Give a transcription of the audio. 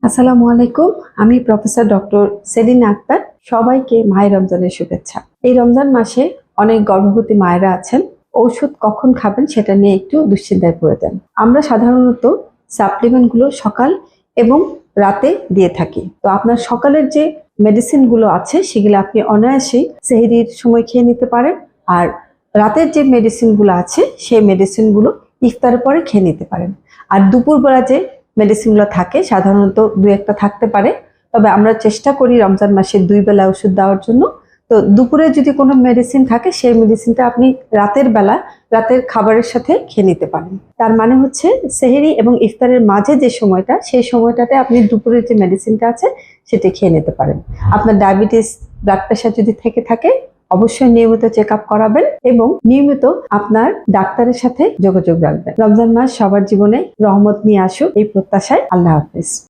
আসসালামু আলাইকুম। আমি প্রফেসর ডক্টর সেলিনা আক্তার। সবাইকে মাহে রমজানের শুভেচ্ছা। এই রমজান মাসে অনেক গর্ভবতী মায়েরা আছেন, ঔষধ কখন খাবেন সেটা নিয়ে একটু দুশ্চিন্তায় পড়ে যান। আমরা সাধারণত সাপ্লিমেন্টগুলো সকাল এবং রাতে দিয়ে থাকি। তো আপনার সকালের যে মেডিসিনগুলো আছে সেগুলো আপনি অনায়াসেই সেহরির সময় খেয়ে নিতে পারেন, আর রাতের যে মেডিসিনগুলো আছে সেই মেডিসিনগুলো ইফতারের পরে খেয়ে নিতে পারেন। আর দুপুরবেলা যে মেডিসিনগুলো থাকে সাধারণত দু একটা থাকতে পারে, তবে আমরা চেষ্টা করি রমজান মাসে 2 বেলা ওষুধ দেওয়ার জন্য। তো দুপুরে যদি কোনো মেডিসিন থাকে সেই মেডিসিনটা আপনি রাতের বেলা রাতের খাবারের সাথে খেয়ে নিতে পারেন। তার মানে হচ্ছে সেহরি এবং ইফতারের মাঝে যে সময়টা, সেই সময়টাতে আপনি দুপুরের যে মেডিসিনটা আছে সেটা খেয়ে নিতে পারেন। আপনার ডায়াবেটিস, ব্লাড প্রেশার যদি থেকে থাকে অবশ্যই নিয়মিত চেক আপ করাবেন এবং নিয়মিত আপনার ডাক্তারের সাথে যোগাযোগ রাখবেন। রমজান মাস সবার জীবনে রহমত নিয়ে আসুক এই প্রত্যাশায়। আল্লাহ হাফেজ।